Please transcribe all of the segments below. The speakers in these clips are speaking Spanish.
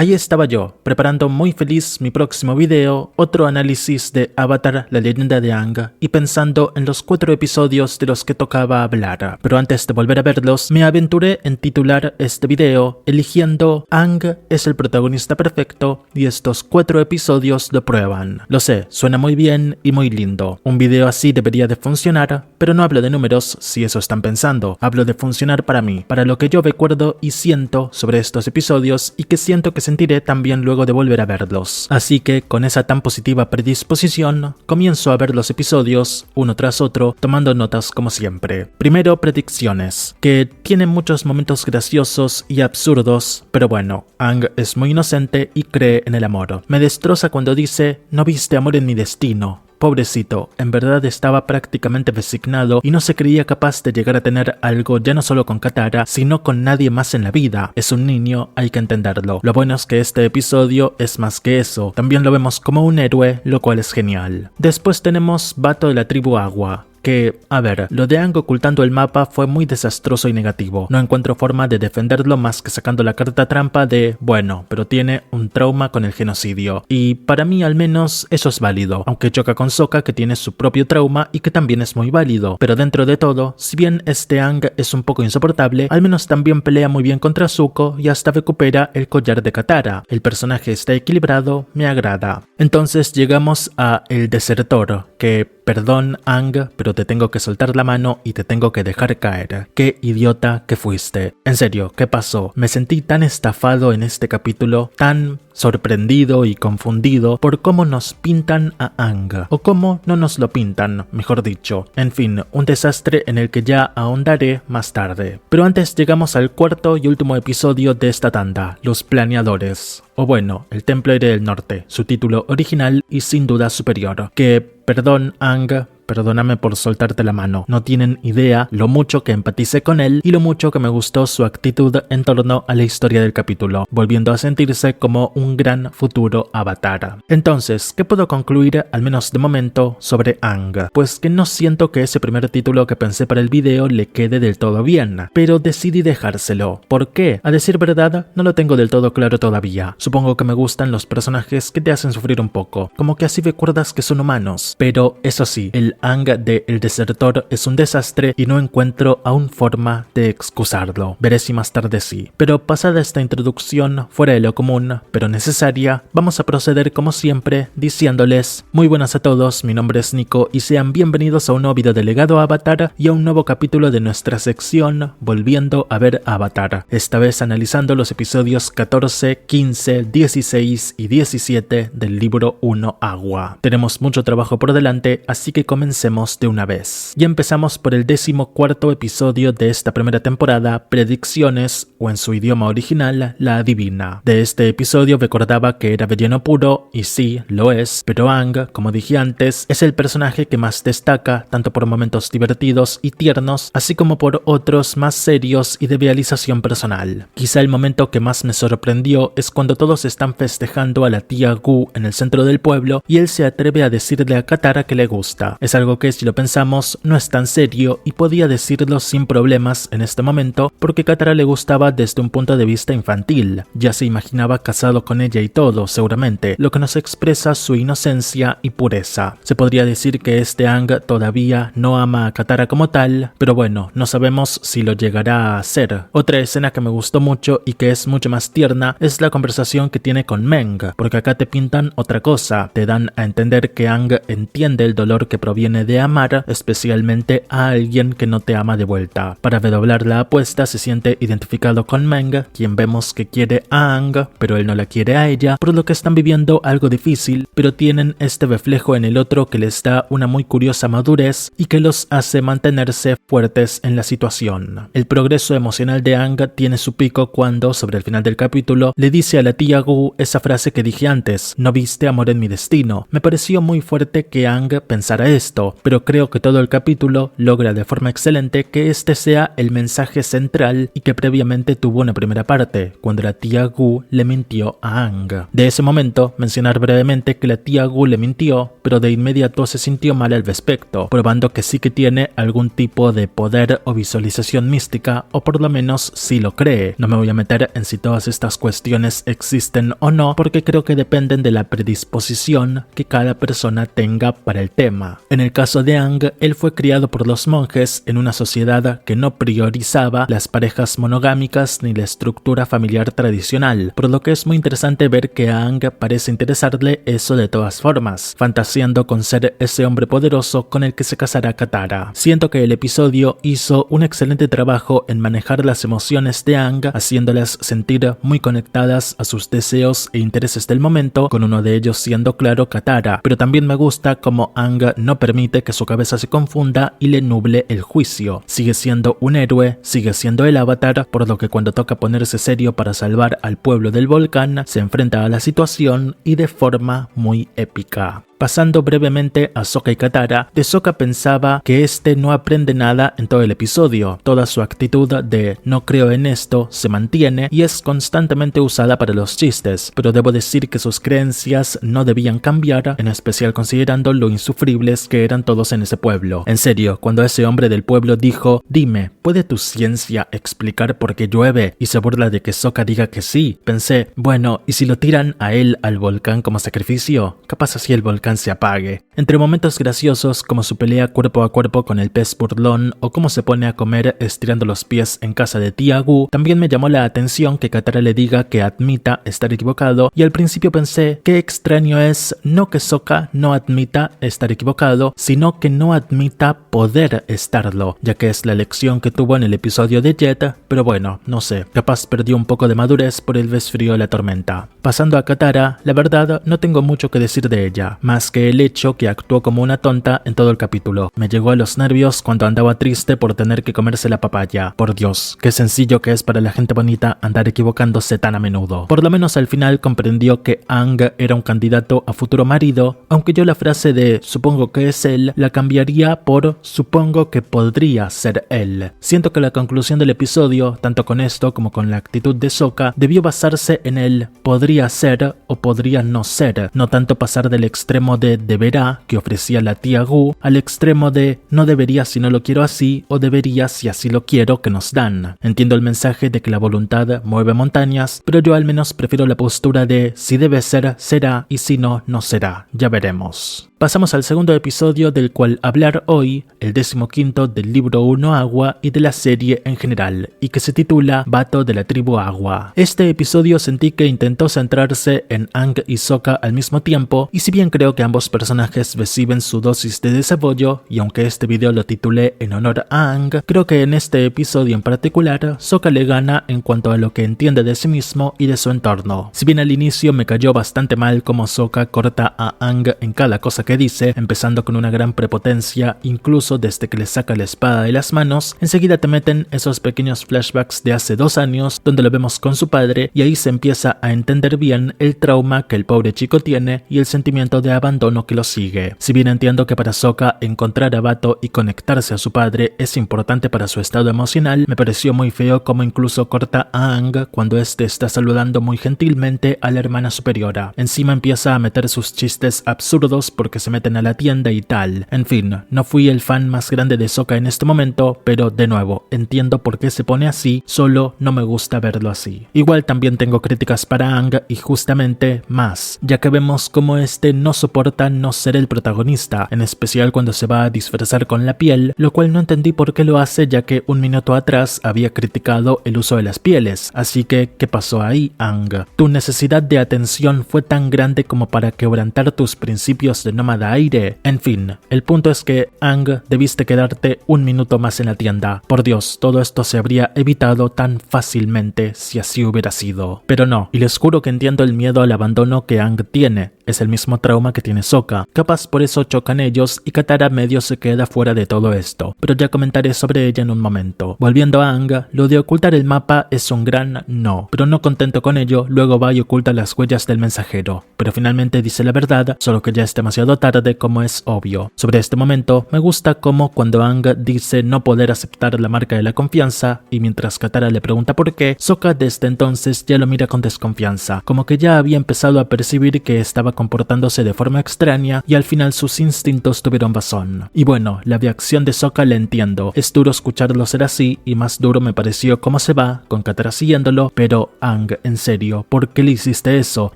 ahí estaba yo, preparando muy feliz mi próximo video, otro análisis de Avatar, la leyenda de Aang, y pensando en los 4 episodios de los que tocaba hablar. Pero antes de volver a verlos, me aventuré en titular este video eligiendo Aang es el protagonista perfecto y estos 4 episodios lo prueban. Lo sé, suena muy bien y muy lindo. Un video así debería de funcionar, pero no hablo de números si eso están pensando. Hablo de funcionar para mí, para lo que yo recuerdo y siento sobre estos episodios y que siento que sentiré también luego de volver a verlos. Así que con esa tan positiva predisposición, comienzo a ver los episodios uno tras otro, tomando notas como siempre. Primero, predicciones, que tienen muchos momentos graciosos y absurdos, pero bueno, Aang es muy inocente y cree en el amor. Me destroza cuando dice, no viste amor en mi destino. Pobrecito, en verdad estaba prácticamente resignado y no se creía capaz de llegar a tener algo ya no solo con Katara, sino con nadie más en la vida. Es un niño, hay que entenderlo. Lo bueno es que este episodio es más que eso. También lo vemos como un héroe, lo cual es genial. Después tenemos Bato de la tribu Agua. Que, a ver, lo de Aang ocultando el mapa fue muy desastroso y negativo. No encuentro forma de defenderlo más que sacando la carta trampa de, bueno, pero tiene un trauma con el genocidio. Y para mí al menos eso es válido, aunque choca con Sokka que tiene su propio trauma y que también es muy válido. Pero dentro de todo, si bien este Aang es un poco insoportable, al menos también pelea muy bien contra Zuko y hasta recupera el collar de Katara. El personaje está equilibrado, me agrada. Entonces llegamos a El Desertor, que... Perdón, Aang, pero te tengo que soltar la mano y te tengo que dejar caer. Qué idiota que fuiste. En serio, ¿qué pasó? Me sentí tan estafado en este capítulo, tan sorprendido y confundido por cómo nos pintan a Aang, o cómo no nos lo pintan, mejor dicho. En fin, un desastre en el que ya ahondaré más tarde. Pero antes llegamos al cuarto y último episodio de esta tanda, Los Planeadores. O bueno, El Templo Aire del Norte, su título original y sin duda superior. Que, perdón Aang, perdóname por soltarte la mano. No tienen idea lo mucho que empaticé con él y lo mucho que me gustó su actitud en torno a la historia del capítulo, volviendo a sentirse como un gran futuro avatar. Entonces, ¿qué puedo concluir, al menos de momento, sobre Aang? Pues que no siento que ese primer título que pensé para el video le quede del todo bien, pero decidí dejárselo. ¿Por qué? A decir verdad, no lo tengo del todo claro todavía. Supongo que me gustan los personajes que te hacen sufrir un poco, como que así recuerdas que son humanos. Pero eso sí, el Aang de El Desertor es un desastre y no encuentro aún forma de excusarlo. Veré si más tarde sí. Pero pasada esta introducción fuera de lo común, pero necesaria, vamos a proceder como siempre diciéndoles muy buenas a todos, mi nombre es Nico y sean bienvenidos a un nuevo video de Legado Avatar y a un nuevo capítulo de nuestra sección Volviendo a ver Avatar. Esta vez analizando los episodios 14, 15, 16 y 17 del libro 1 Agua. Tenemos mucho trabajo por delante, así que comencemos de una vez. Y empezamos por el 14º episodio de esta primera temporada, Predicciones, o en su idioma original, La Adivina. De este episodio recordaba que era relleno puro, y sí, lo es, pero Aang, como dije antes, es el personaje que más destaca, tanto por momentos divertidos y tiernos, así como por otros más serios y de realización personal. Quizá el momento que más me sorprendió es cuando todos están festejando a la tía Gu en el centro del pueblo y él se atreve a decirle a Katara que le gusta. Es algo que, si lo pensamos, no es tan serio y podía decirlo sin problemas en este momento porque Katara le gustaba desde un punto de vista infantil. Ya se imaginaba casado con ella y todo, seguramente, lo que nos expresa su inocencia y pureza. Se podría decir que este Aang todavía no ama a Katara como tal, pero bueno, no sabemos si lo llegará a hacer. Otra escena que me gustó mucho y que es mucho más tierna es la conversación que tiene con Meng, porque acá te pintan otra cosa, te dan a entender que Aang entiende el dolor que proviene de amar, especialmente a alguien que no te ama de vuelta. Para redoblar la apuesta se siente identificado con Meng, quien vemos que quiere a Aang, pero él no la quiere a ella, por lo que están viviendo algo difícil, pero tienen este reflejo en el otro que les da una muy curiosa madurez y que los hace mantenerse fuertes en la situación. El progreso emocional de Aang tiene su pico cuando, sobre el final del capítulo, le dice a la tía Gu esa frase que dije antes, no viste amor en mi destino. Me pareció muy fuerte que Aang pensara esto, esto, pero creo que todo el capítulo logra de forma excelente que este sea el mensaje central y que previamente tuvo una primera parte, cuando la tía Gu le mintió a Aang. De ese momento, mencionar brevemente que la tía Gu le mintió, pero de inmediato se sintió mal al respecto, probando que sí que tiene algún tipo de poder o visualización mística, o por lo menos sí lo cree. No me voy a meter en si todas estas cuestiones existen o no, porque creo que dependen de la predisposición que cada persona tenga para el tema. En el caso de Aang, él fue criado por los monjes en una sociedad que no priorizaba las parejas monogámicas ni la estructura familiar tradicional, por lo que es muy interesante ver que a Aang parece interesarle eso de todas formas, fantaseando con ser ese hombre poderoso con el que se casará Katara. Siento que el episodio hizo un excelente trabajo en manejar las emociones de Aang, haciéndolas sentir muy conectadas a sus deseos e intereses del momento, con uno de ellos siendo claro Katara, pero también me gusta como Aang no permite que su cabeza se confunda y le nuble el juicio. Sigue siendo un héroe, sigue siendo el avatar, por lo que cuando toca ponerse serio para salvar al pueblo del volcán, se enfrenta a la situación y de forma muy épica. Pasando brevemente a Sokka y Katara, de Sokka pensaba que este no aprende nada en todo el episodio. Toda su actitud de no creo en esto se mantiene y es constantemente usada para los chistes, pero debo decir que sus creencias no debían cambiar, en especial considerando lo insufribles que eran todos en ese pueblo. En serio, cuando ese hombre del pueblo dijo, dime, ¿puede tu ciencia explicar por qué llueve? Y se burla de que Sokka diga que sí, pensé, bueno, ¿y si lo tiran a él al volcán como sacrificio? Capaz así el volcán se apague. Entre momentos graciosos como su pelea cuerpo a cuerpo con el pez burlón o cómo se pone a comer estirando los pies en casa de tía Gu, también me llamó la atención que Katara le diga que admita estar equivocado y al principio pensé qué extraño es no que Sokka no admita estar equivocado, sino que no admita poder estarlo, ya que es la lección que tuvo en el episodio de Jet, pero bueno, no sé, capaz perdió un poco de madurez por el resfrío de la tormenta. Pasando a Katara, la verdad no tengo mucho que decir de ella, más que el hecho que actuó como una tonta en todo el capítulo. Me llegó a los nervios cuando andaba triste por tener que comerse la papaya. Por Dios, qué sencillo que es para la gente bonita andar equivocándose tan a menudo. Por lo menos al final comprendió que Aang era un candidato a futuro marido, aunque yo la frase de supongo que es él la cambiaría por supongo que podría ser él. Siento que la conclusión del episodio, tanto con esto como con la actitud de Sokka, debió basarse en el podría ser o podría no ser, no tanto pasar del extremo de deberá que ofrecía la tía Gu al extremo de no debería si no lo quiero así o debería si así lo quiero que nos dan. Entiendo el mensaje de que la voluntad mueve montañas, pero yo al menos prefiero la postura de si debe ser, será y si no, no será. Ya veremos. Pasamos al segundo episodio del cual hablar hoy, el 15º del libro 1 Agua y de la serie en general, y que se titula Vato de la tribu Agua. Este episodio sentí que intentó centrarse en Aang y Sokka al mismo tiempo, y si bien creo que ambos personajes reciben su dosis de desarrollo, y aunque este video lo titulé en honor a Aang, creo que en este episodio en particular, Sokka le gana en cuanto a lo que entiende de sí mismo y de su entorno. Si bien al inicio me cayó bastante mal como Sokka corta a Aang en cada cosa que dice, empezando con una gran prepotencia incluso desde que le saca la espada de las manos, enseguida te meten esos pequeños flashbacks de hace 2 años donde lo vemos con su padre y ahí se empieza a entender bien el trauma que el pobre chico tiene y el sentimiento de abandono que lo sigue. Si bien entiendo que para Sokka encontrar a Vato y conectarse a su padre es importante para su estado emocional, me pareció muy feo como incluso corta a Aang cuando este está saludando muy gentilmente a la hermana superiora. Encima empieza a meter sus chistes absurdos porque se meten a la tienda y tal. En fin, no fui el fan más grande de Sokka en este momento, pero de nuevo, entiendo por qué se pone así, solo no me gusta verlo así. Igual también tengo críticas para Aang y justamente más, ya que vemos cómo este no soporta no ser el protagonista, en especial cuando se va a disfrazar con la piel, lo cual no entendí por qué lo hace ya que un minuto atrás había criticado el uso de las pieles, así que ¿qué pasó ahí, Aang? Tu necesidad de atención fue tan grande como para quebrantar tus principios de nómada aire. En fin, el punto es que Aang debiste quedarte un minuto más en la tienda. Por Dios, todo esto se habría evitado tan fácilmente si así hubiera sido. Pero no, y les juro que entiendo el miedo al abandono que Aang tiene. es el mismo trauma que tiene Sokka. Capaz por eso chocan ellos y Katara medio se queda fuera de todo esto, pero ya comentaré sobre ella en un momento. Volviendo a Aang, lo de ocultar el mapa es un gran no, pero no contento con ello, luego va y oculta las huellas del mensajero, pero finalmente dice la verdad, solo que ya es demasiado tarde como es obvio. Sobre este momento, me gusta como cuando Aang dice no poder aceptar la marca de la confianza, y mientras Katara le pregunta por qué, Sokka desde entonces ya lo mira con desconfianza, como que ya había empezado a percibir que estaba comportándose de forma extraña y al final sus instintos tuvieron razón. Y bueno, la reacción de Sokka la entiendo, es duro escucharlo ser así y más duro me pareció cómo se va, con Katara siguiéndolo, pero Aang, en serio, ¿por qué le hiciste eso?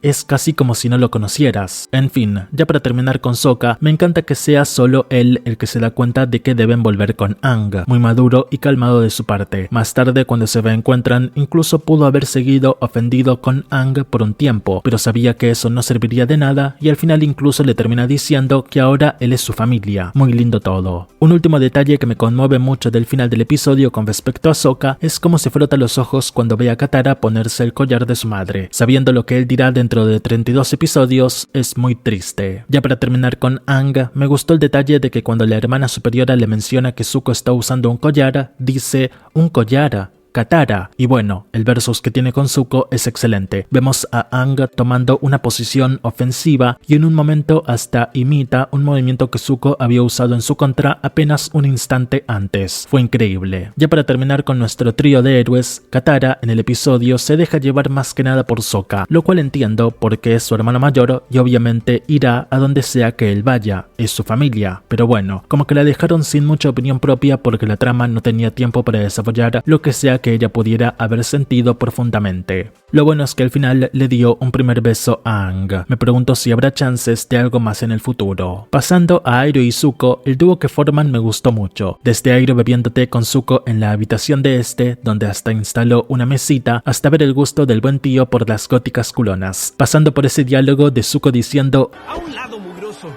Es casi como si no lo conocieras. En fin, ya para terminar con Sokka, me encanta que sea solo él el que se da cuenta de que deben volver con Aang, muy maduro y calmado de su parte. Más tarde cuando se reencuentran, incluso pudo haber seguido ofendido con Aang por un tiempo, pero sabía que eso no serviría de nada y al final incluso le termina diciendo que ahora él es su familia. Muy lindo todo. Un último detalle que me conmueve mucho del final del episodio con respecto a Sokka es cómo se frota los ojos cuando ve a Katara ponerse el collar de su madre. Sabiendo lo que él dirá dentro de 32 episodios, es muy triste. Ya para terminar con Aang, me gustó el detalle de que cuando la hermana superiora le menciona que Zuko está usando un collar, dice un collar. Katara. Y bueno, el versus que tiene con Zuko es excelente. Vemos a Aang tomando una posición ofensiva y en un momento hasta imita un movimiento que Zuko había usado en su contra apenas un instante antes. Fue increíble. Ya para terminar con nuestro trío de héroes, Katara en el episodio se deja llevar más que nada por Sokka, lo cual entiendo porque es su hermano mayor y obviamente irá a donde sea que él vaya, es su familia, pero bueno, como que la dejaron sin mucha opinión propia porque la trama no tenía tiempo para desarrollar lo que sea que ella pudiera haber sentido profundamente. Lo bueno es que al final le dio un primer beso a Aang. Me pregunto si habrá chances de algo más en el futuro. Pasando a Airo y Zuko, el dúo que forman me gustó mucho. Desde Airo bebiendo té con Zuko en la habitación de este, donde hasta instaló una mesita, hasta ver el gusto del buen tío por las góticas culonas. Pasando por ese diálogo de Zuko diciendo ¡a un lado, mugroso!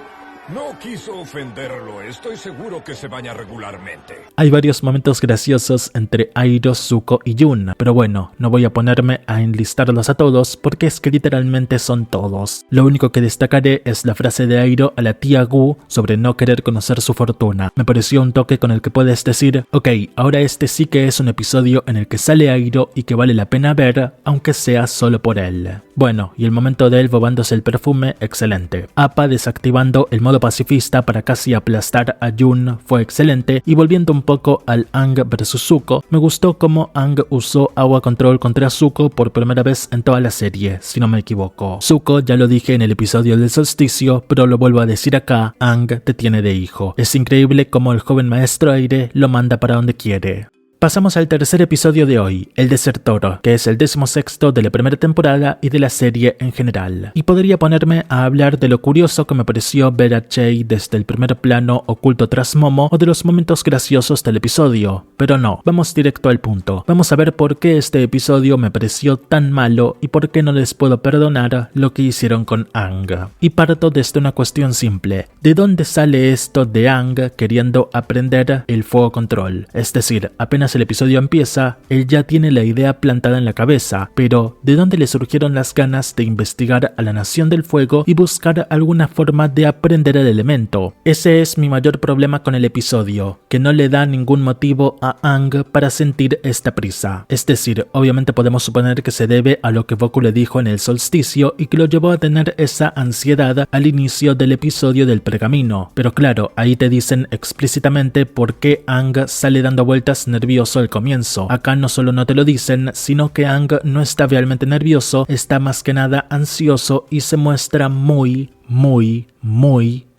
No quiso ofenderlo, estoy seguro que se baña regularmente. Hay varios momentos graciosos entre Airo, Zuko y Jun, pero bueno, no voy a ponerme a enlistarlos a todos porque es que literalmente son todos. Lo único que destacaré es la frase de Airo a la tía Gu sobre no querer conocer su fortuna. Me pareció un toque con el que puedes decir, ok, ahora este sí que es un episodio en el que sale Airo y que vale la pena ver, aunque sea solo por él. Bueno, y el momento de él bobándose el perfume, excelente. Appa desactivando el modo pacifista para casi aplastar a Jun fue excelente, y volviendo un poco al Aang vs Zuko, me gustó cómo Aang usó agua control contra Zuko por primera vez en toda la serie, si no me equivoco. Zuko ya lo dije en el episodio del solsticio, pero lo vuelvo a decir acá, Aang te tiene de hijo. Es increíble cómo el joven maestro aire lo manda para donde quiere. Pasamos al tercer episodio de hoy, El Desertor, que es el 16º de la primera temporada y de la serie en general. Y podría ponerme a hablar de lo curioso que me pareció ver a Chei desde el primer plano oculto tras Momo o de los momentos graciosos del episodio, pero no, vamos directo al punto. Vamos a ver por qué este episodio me pareció tan malo y por qué no les puedo perdonar lo que hicieron con Aang. Y parto desde una cuestión simple, ¿de dónde sale esto de Aang queriendo aprender el fuego control? Es decir, apenas el episodio empieza, él ya tiene la idea plantada en la cabeza, pero ¿de dónde le surgieron las ganas de investigar a la Nación del Fuego y buscar alguna forma de aprender el elemento? Ese es mi mayor problema con el episodio, que no le da ningún motivo a Aang para sentir esta prisa. Es decir, obviamente podemos suponer que se debe a lo que Boku le dijo en el solsticio y que lo llevó a tener esa ansiedad al inicio del episodio del pergamino, pero claro, ahí te dicen explícitamente por qué Aang sale dando vueltas nervioso al comienzo. Acá no solo no te lo dicen, sino que Aang no está realmente nervioso, está más que nada ansioso y se muestra muy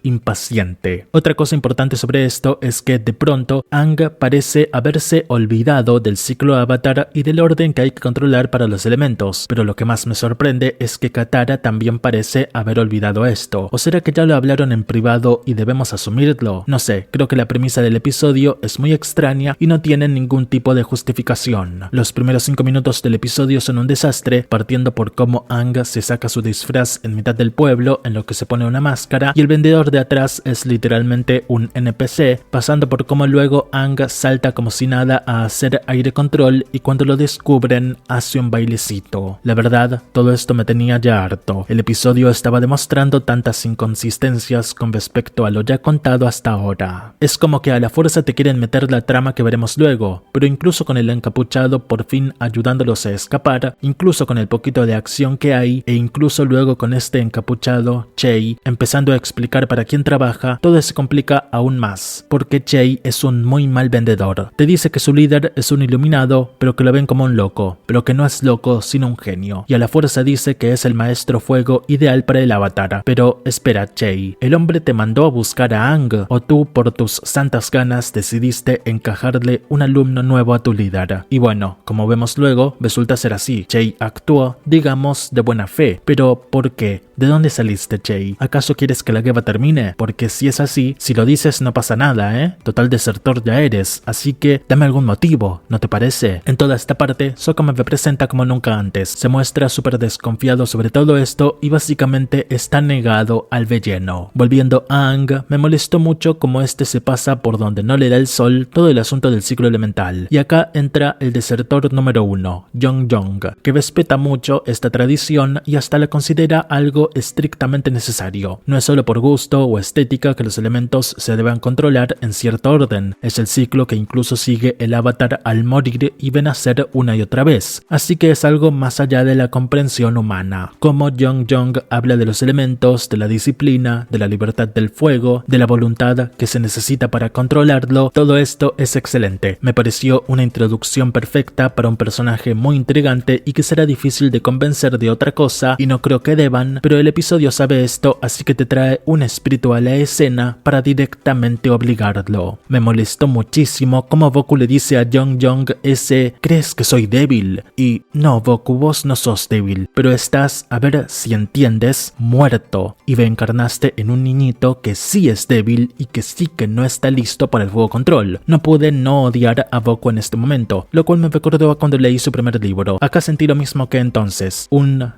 impaciente. Otra cosa importante sobre esto es que de pronto Aang parece haberse olvidado del ciclo Avatar y del orden que hay que controlar para los elementos, pero lo que más me sorprende es que Katara también parece haber olvidado esto. ¿O será que ya lo hablaron en privado y debemos asumirlo? No sé, creo que la premisa del episodio es muy extraña y no tiene ningún tipo de justificación. Los primeros 5 minutos del episodio son un desastre, partiendo por cómo Aang se saca su disfraz en mitad del pueblo, en lo que se pone una máscara, y el vendedor profesor de atrás es literalmente un NPC, pasando por cómo luego Aang salta como si nada a hacer aire control y cuando lo descubren hace un bailecito. La verdad, todo esto me tenía ya harto. El episodio estaba demostrando tantas inconsistencias con respecto a lo ya contado hasta ahora. Es como que a la fuerza te quieren meter la trama que veremos luego, pero incluso con el encapuchado por fin ayudándolos a escapar, incluso con el poquito de acción que hay, e incluso luego con este encapuchado, Chei, empezando a explicar para quién trabaja, todo se complica aún más, porque Chei es un muy mal vendedor. Te dice que su líder es un iluminado, pero que lo ven como un loco, pero que no es loco sino un genio, y a la fuerza dice que es el maestro fuego ideal para el avatar. Pero espera, Chei, ¿el hombre te mandó a buscar a Aang o tú por tus santas ganas decidiste encajarle un alumno nuevo a tu líder? Y bueno, como vemos luego, resulta ser así. Chei actuó, digamos, de buena fe, pero ¿por qué? ¿De dónde saliste, Chei? ¿Acaso quieres que la guerra termine? Porque si es así, si lo dices no pasa nada, ¿eh? Total desertor ya eres, así que dame algún motivo, ¿no te parece? En toda esta parte, Sokka me representa como nunca antes. Se muestra súper desconfiado sobre todo esto y básicamente está negado al relleno. Volviendo a Aang, me molestó mucho como este se pasa por donde no le da el sol todo el asunto del ciclo elemental. Y acá entra el desertor número 1, Yong-Yong, que respeta mucho esta tradición y hasta la considera algo estrictamente necesario. No es solo por gusto o estética que los elementos se deban controlar en cierto orden, es el ciclo que incluso sigue el avatar al morir y renacer una y otra vez, así que es algo más allá de la comprensión humana. Como Yong-Yong habla de los elementos, de la disciplina, de la libertad del fuego, de la voluntad que se necesita para controlarlo, todo esto es excelente. Me pareció una introducción perfecta para un personaje muy intrigante y que será difícil de convencer de otra cosa, y no creo que deban, pero el episodio sabe esto, así que te trae un espíritu a la escena para directamente obligarlo. Me molestó muchísimo como Goku le dice a Yong-Yong ese ¿crees que soy débil? Y no, Goku, vos no sos débil, pero estás, a ver si entiendes, muerto, y reencarnaste en un niñito que sí es débil y que sí que no está listo para el fuego control. No pude no odiar a Goku en este momento, lo cual me recordó a cuando leí su primer libro. Acá sentí lo mismo que entonces,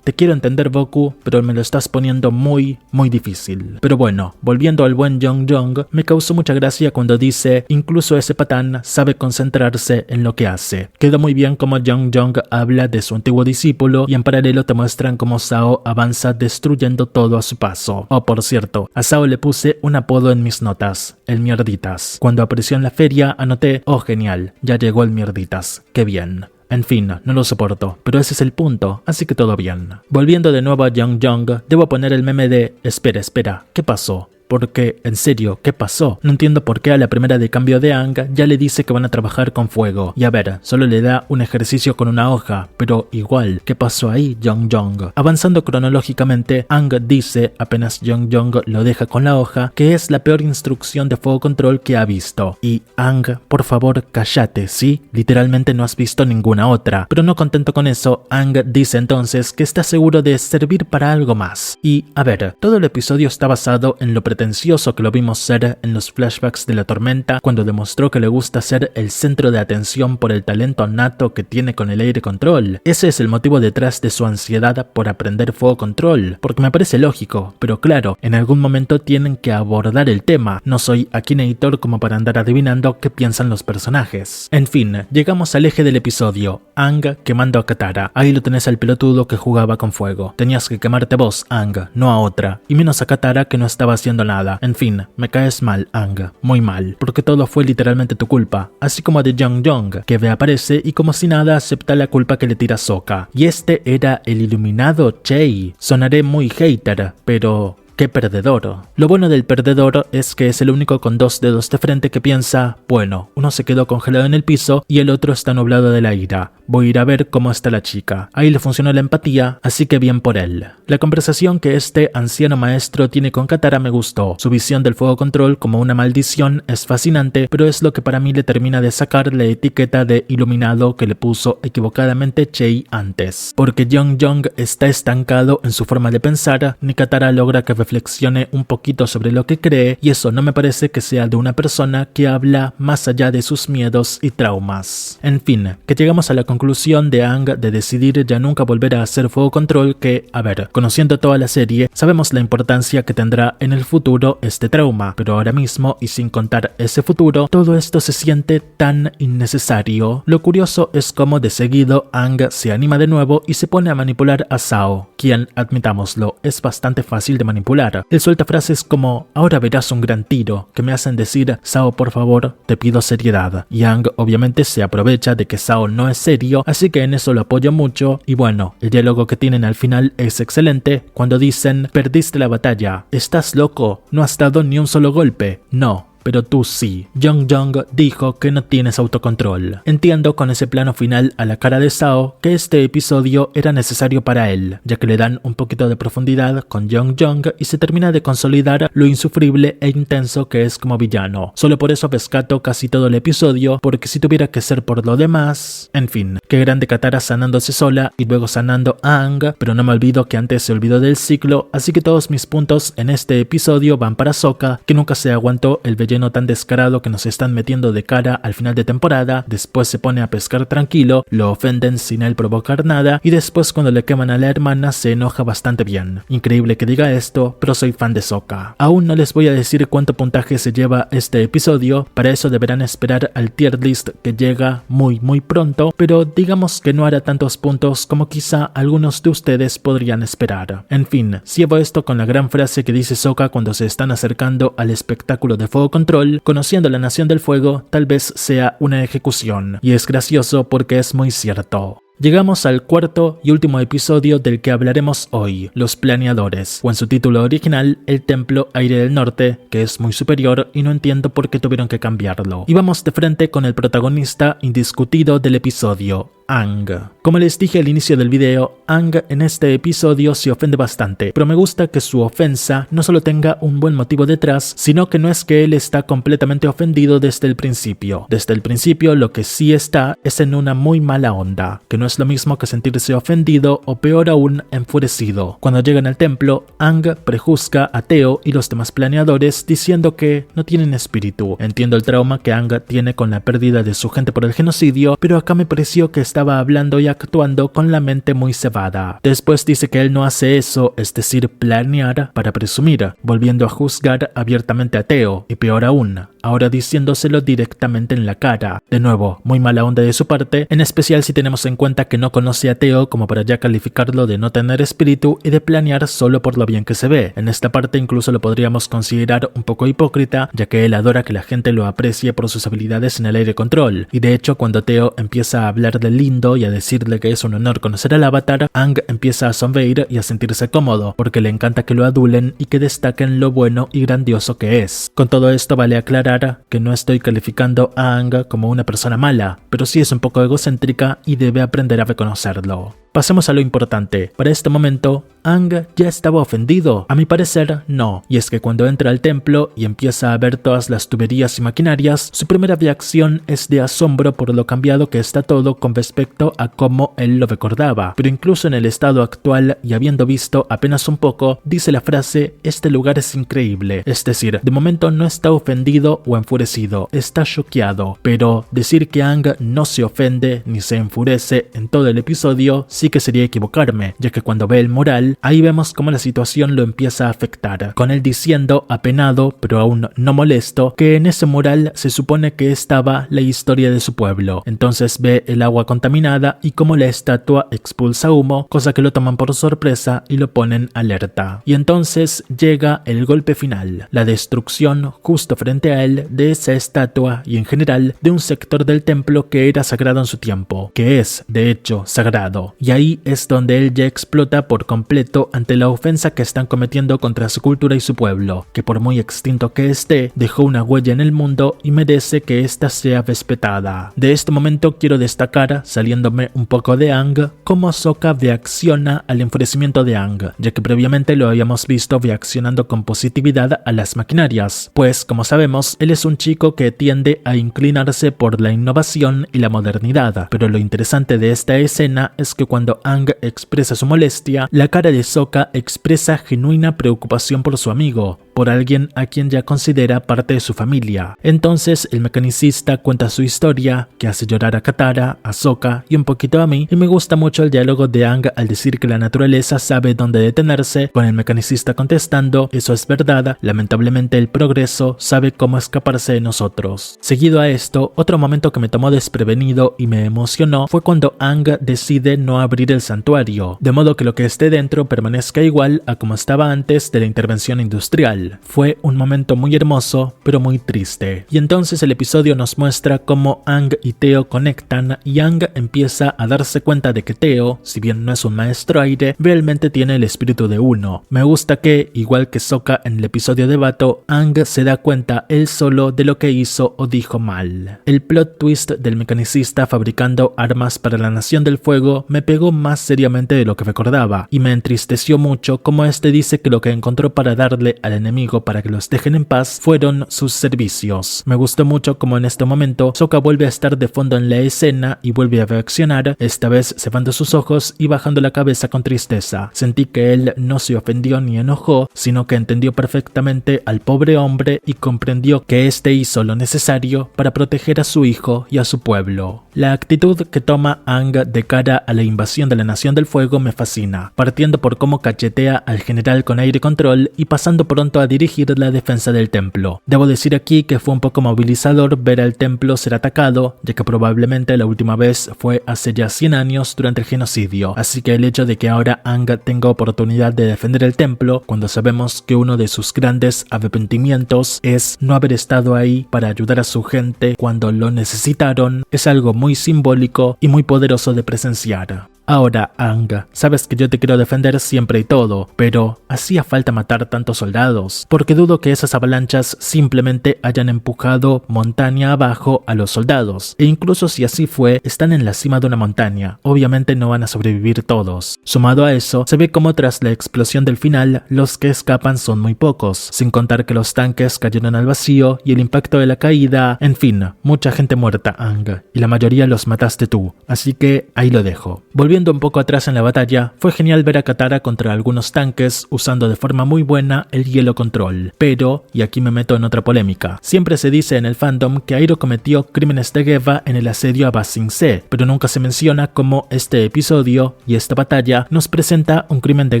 te quiero entender, Goku, pero me lo estás poniendo muy difícil. Pero bueno, volviendo al buen Yong-Yong, me causó mucha gracia cuando dice, incluso ese patán sabe concentrarse en lo que hace. Quedó muy bien como Yong-Yong habla de su antiguo discípulo y en paralelo te muestran cómo Sao avanza destruyendo todo a su paso. Oh, por cierto, a Sao le puse un apodo en mis notas, el Mierditas. Cuando apareció en la feria anoté, oh genial, ya llegó el Mierditas, qué bien. En fin, no lo soporto, pero ese es el punto, así que todo bien. Volviendo de nuevo a Yong-Yong, debo poner el meme de espera, ¿qué pasó? Porque, en serio, ¿qué pasó? No entiendo por qué a la primera de cambio de Aang ya le dice que van a trabajar con fuego. Y a ver, solo le da un ejercicio con una hoja, pero igual, ¿qué pasó ahí, Yong-Yong? Avanzando cronológicamente, Aang dice, apenas Yong-Yong lo deja con la hoja, que es la peor instrucción de fuego control que ha visto. Y Aang, por favor, cállate, ¿sí? Literalmente no has visto ninguna otra. Pero no contento con eso, Aang dice entonces que está seguro de servir para algo más. Y, a ver, todo el episodio está basado en lo pretencioso que lo vimos ser en los flashbacks de la tormenta cuando demostró que le gusta ser el centro de atención por el talento nato que tiene con el aire control. Ese es el motivo detrás de su ansiedad por aprender fuego control, porque me parece lógico, pero claro, en algún momento tienen que abordar el tema. No soy Akinator como para andar adivinando qué piensan los personajes. En fin, llegamos al eje del episodio, Aang quemando a Katara. Ahí lo tenés al pelotudo que jugaba con fuego. Tenías que quemarte vos, Aang, no a otra, y menos a Katara que no estaba haciendo nada. En fin, me caes mal, Aang, muy mal, porque todo fue literalmente tu culpa, así como de Yong-Yong, que reaparece y como si nada acepta la culpa que le tira Sokka. Y este era el iluminado Chei. Sonaré muy hater, pero ¡qué perdedor! Lo bueno del perdedor es que es el único con dos dedos de frente que piensa, bueno, uno se quedó congelado en el piso y el otro está nublado de la ira. Voy a ir a ver cómo está la chica. Ahí le funcionó la empatía, así que bien por él. La conversación que este anciano maestro tiene con Katara me gustó. Su visión del fuego control como una maldición es fascinante, pero es lo que para mí le termina de sacar la etiqueta de iluminado que le puso equivocadamente Chei antes. Porque Yong-Yong está estancado en su forma de pensar, ni Katara logra que reflexione un poquito sobre lo que cree, y eso no me parece que sea de una persona que habla más allá de sus miedos y traumas. En fin, que llegamos a la conclusión conclusión de Aang de decidir ya nunca volver a hacer fuego control que, a ver, conociendo toda la serie, sabemos la importancia que tendrá en el futuro este trauma, pero ahora mismo y sin contar ese futuro, todo esto se siente tan innecesario. Lo curioso es cómo de seguido Aang se anima de nuevo y se pone a manipular a Zhao, quien, admitámoslo, es bastante fácil de manipular. Él suelta frases como, ahora verás un gran tiro, que me hacen decir, Zhao, por favor, te pido seriedad. Y Aang obviamente se aprovecha de que Zhao no es serio, así que en eso lo apoyo mucho. Y bueno, el diálogo que tienen al final es excelente, cuando dicen, perdiste la batalla, ¿estás loco? No has dado ni un solo golpe. No. Pero tú sí. Jong dijo que no tienes autocontrol. Entiendo con ese plano final a la cara de Zhao que este episodio era necesario para él, ya que le dan un poquito de profundidad con Jong y se termina de consolidar lo insufrible e intenso que es como villano. Solo por eso rescato casi todo el episodio, porque si tuviera que ser por lo demás... En fin, qué grande Katara sanándose sola y luego sanando a Aang, pero no me olvido que antes se olvidó del ciclo, así que todos mis puntos en este episodio van para Sokka, que nunca se aguantó el velleno tan descarado que nos están metiendo de cara al final de temporada, después se pone a pescar tranquilo, lo ofenden sin él provocar nada y después cuando le queman a la hermana se enoja bastante bien. Increíble que diga esto, pero soy fan de Sokka. Aún no les voy a decir cuánto puntaje se lleva este episodio, para eso deberán esperar al tier list que llega muy pronto, pero digamos que no hará tantos puntos como quizá algunos de ustedes podrían esperar. En fin, cierro esto con la gran frase que dice Sokka cuando se están acercando al espectáculo de fuego control, conociendo la Nación del Fuego, tal vez sea una ejecución. Y es gracioso porque es muy cierto. Llegamos al cuarto y último episodio del que hablaremos hoy, Los Planeadores, o en su título original, El Templo Aire del Norte, que es muy superior y no entiendo por qué tuvieron que cambiarlo. Y vamos de frente con el protagonista indiscutido del episodio, Aang. Como les dije al inicio del video, Aang en este episodio se ofende bastante, pero me gusta que su ofensa no solo tenga un buen motivo detrás, sino que no es que él está completamente ofendido desde el principio. Desde el principio lo que sí está es en una muy mala onda, que no es lo mismo que sentirse ofendido o peor aún enfurecido. Cuando llegan al templo, Aang prejuzga a Teo y los demás planeadores diciendo que no tienen espíritu. Entiendo el trauma que Aang tiene con la pérdida de su gente por el genocidio, pero acá me pareció que estaba hablando y actuando con la mente muy cebada. Después dice que él no hace eso, es decir, planear para presumir, volviendo a juzgar abiertamente a Teo, y peor aún, ahora diciéndoselo directamente en la cara. De nuevo, muy mala onda de su parte, en especial si tenemos en cuenta que no conoce a Teo como para ya calificarlo de no tener espíritu y de planear solo por lo bien que se ve. En esta parte incluso lo podríamos considerar un poco hipócrita, ya que él adora que la gente lo aprecie por sus habilidades en el aire control, y de hecho cuando Teo empieza a hablar del lindo y a decirle que es un honor conocer al avatar, Aang empieza a sonreír y a sentirse cómodo, porque le encanta que lo adulen y que destaquen lo bueno y grandioso que es. Con todo esto vale aclarar que no estoy calificando a Aang como una persona mala, pero sí es un poco egocéntrica y debe aprender a reconocerlo. Pasemos a lo importante. Para este momento, Aang ya estaba ofendido. A mi parecer, no. Y es que cuando entra al templo y empieza a ver todas las tuberías y maquinarias, su primera reacción es de asombro por lo cambiado que está todo con respecto a cómo él lo recordaba. Pero incluso en el estado actual y habiendo visto apenas un poco, dice la frase, este lugar es increíble. Es decir, de momento no está ofendido o enfurecido, está choqueado. Pero decir que Aang no se ofende ni se enfurece en todo el episodio, sí que sería equivocarme, ya que cuando ve el mural, ahí vemos cómo la situación lo empieza a afectar, con él diciendo, apenado pero aún no molesto, que en ese mural se supone que estaba la historia de su pueblo. Entonces ve el agua contaminada y cómo la estatua expulsa humo, cosa que lo toman por sorpresa y lo ponen alerta. Y entonces llega el golpe final, la destrucción justo frente a él de esa estatua y en general de un sector del templo que era sagrado en su tiempo, que es, de hecho, sagrado. Y ahí es donde él ya explota por completo ante la ofensa que están cometiendo contra su cultura y su pueblo, que por muy extinto que esté, dejó una huella en el mundo y merece que ésta sea respetada. De este momento quiero destacar, saliéndome un poco de Aang, cómo Sokka reacciona al enfurecimiento de Aang, ya que previamente lo habíamos visto reaccionando con positividad a las maquinarias, pues como sabemos, él es un chico que tiende a inclinarse por la innovación y la modernidad, pero lo interesante de esta escena es que cuando Aang expresa su molestia, la cara de Sokka expresa genuina preocupación por su amigo, por alguien a quien ya considera parte de su familia. Entonces el mecanicista cuenta su historia, que hace llorar a Katara, a Sokka y un poquito a mí, y me gusta mucho el diálogo de Aang al decir que la naturaleza sabe dónde detenerse, con el mecanicista contestando: eso es verdad, lamentablemente el progreso sabe cómo escaparse de nosotros. Seguido a esto, otro momento que me tomó desprevenido y me emocionó fue cuando Aang decide no abrir el santuario, de modo que lo que esté dentro permanezca igual a como estaba antes de la intervención industrial. Fue un momento muy hermoso, pero muy triste. Y entonces el episodio nos muestra cómo Aang y Teo conectan, y Aang empieza a darse cuenta de que Teo, si bien no es un maestro aire, realmente tiene el espíritu de uno. Me gusta que, igual que Sokka en el episodio de Bato, Aang se da cuenta él solo de lo que hizo o dijo mal. El plot twist del mecanicista fabricando armas para la Nación del Fuego me pegó más seriamente de lo que recordaba, y me entristeció mucho como este dice que lo que encontró para darle al enemigo para que los dejen en paz fueron sus servicios. Me gustó mucho como en este momento Sokka vuelve a estar de fondo en la escena y vuelve a reaccionar, esta vez cerrando sus ojos y bajando la cabeza con tristeza. Sentí que él no se ofendió ni enojó, sino que entendió perfectamente al pobre hombre y comprendió que éste hizo lo necesario para proteger a su hijo y a su pueblo. La actitud que toma Aang de cara a la invasión de la Nación del Fuego me fascina, partiendo por cómo cachetea al general con aire control y pasando pronto a dirigir la defensa del templo. Debo decir aquí que fue un poco movilizador ver al templo ser atacado, ya que probablemente la última vez fue hace ya 100 años durante el genocidio, así que el hecho de que ahora Aang tenga oportunidad de defender el templo, cuando sabemos que uno de sus grandes arrepentimientos es no haber estado ahí para ayudar a su gente cuando lo necesitaron, es algo muy simbólico y muy poderoso de presenciar. Ahora, Aang, sabes que yo te quiero defender siempre y todo, pero ¿hacía falta matar tantos soldados? Porque dudo que esas avalanchas simplemente hayan empujado montaña abajo a los soldados, e incluso si así fue, están en la cima de una montaña, obviamente no van a sobrevivir todos. Sumado a eso, se ve como tras la explosión del final, los que escapan son muy pocos, sin contar que los tanques cayeron al vacío y el impacto de la caída, en fin, mucha gente muerta, Aang, y la mayoría los mataste tú, así que ahí lo dejo. Volviendo un poco atrás en la batalla, fue genial ver a Katara contra algunos tanques usando de forma muy buena el hielo control, pero, y aquí me meto en otra polémica, siempre se dice en el fandom que Iroh cometió crímenes de guerra en el asedio a Ba Sing Se, pero nunca se menciona cómo este episodio y esta batalla nos presenta un crimen de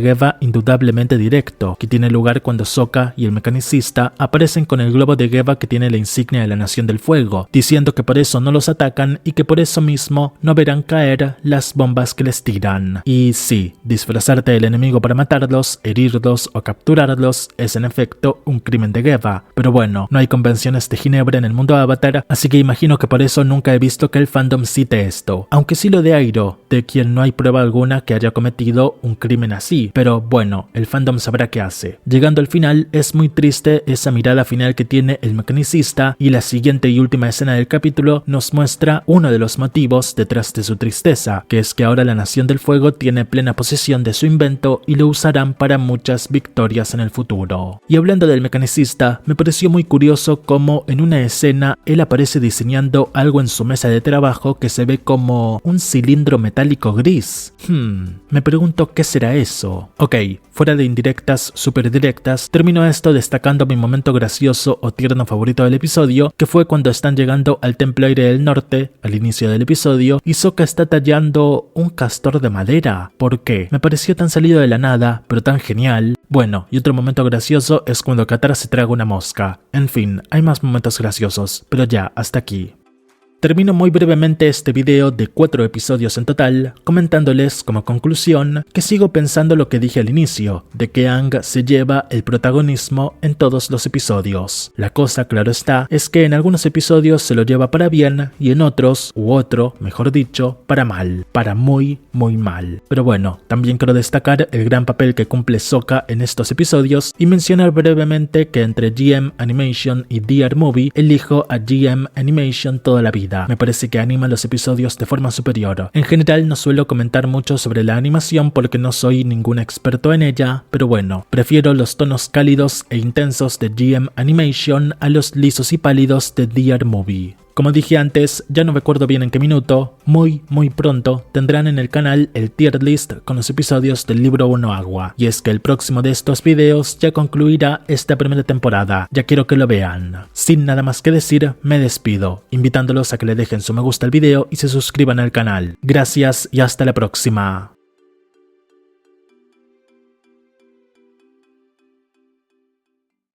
guerra indudablemente directo, que tiene lugar cuando Sokka y el mecanicista aparecen con el globo de guerra que tiene la insignia de la Nación del Fuego, diciendo que por eso no los atacan y que por eso mismo no verán caer las bombas que les tiran. Y sí, disfrazarte del enemigo para matarlos, herirlos o capturarlos es en efecto un crimen de guerra, pero bueno, no hay convenciones de Ginebra en el mundo Avatar, así que imagino que por eso nunca he visto que el fandom cite esto, aunque sí lo de Iroh, de quien no hay prueba alguna que haya cometido un crimen así, pero bueno, el fandom sabrá qué hace. Llegando al final, es muy triste esa mirada final que tiene el mecanicista, y la siguiente y última escena del capítulo nos muestra uno de los motivos detrás de su tristeza, que es que ahora la Nación del Fuego tiene plena posesión de su invento y lo usarán para muchas victorias en el futuro. Y hablando del mecanicista, me pareció muy curioso cómo en una escena él aparece diseñando algo en su mesa de trabajo que se ve como un cilindro metálico gris. Me pregunto qué será eso. Ok, fuera de indirectas super directas, termino esto destacando mi momento gracioso o tierno favorito del episodio, que fue cuando están llegando al Templo Aire del Norte, al inicio del episodio, y Sokka está tallando un castor de madera. ¿Por qué? Me pareció tan salido de la nada, pero tan genial. Bueno, y otro momento gracioso es cuando Katara se traga una mosca. En fin, hay más momentos graciosos, pero ya, hasta aquí. Termino muy brevemente este video de 4 episodios en total, comentándoles como conclusión que sigo pensando lo que dije al inicio, de que Aang se lleva el protagonismo en todos los episodios. La cosa, claro está, es que en algunos episodios se lo lleva para bien y en otros, mejor dicho, para mal, para muy mal. Pero bueno, también quiero destacar el gran papel que cumple Sokka en estos episodios y mencionar brevemente que entre GM Animation y DR Movie elijo a GM Animation toda la vida. Me parece que anima los episodios de forma superior. En general no suelo comentar mucho sobre la animación porque no soy ningún experto en ella, pero bueno, prefiero los tonos cálidos e intensos de GM Animation a los lisos y pálidos de DR Movie. Como dije antes, ya no recuerdo bien en qué minuto, muy pronto tendrán en el canal el tier list con los episodios del libro 1 Agua. Y es que el próximo de estos videos ya concluirá esta primera temporada, ya quiero que lo vean. Sin nada más que decir, me despido, invitándolos a que le dejen su me gusta al video y se suscriban al canal. Gracias y hasta la próxima.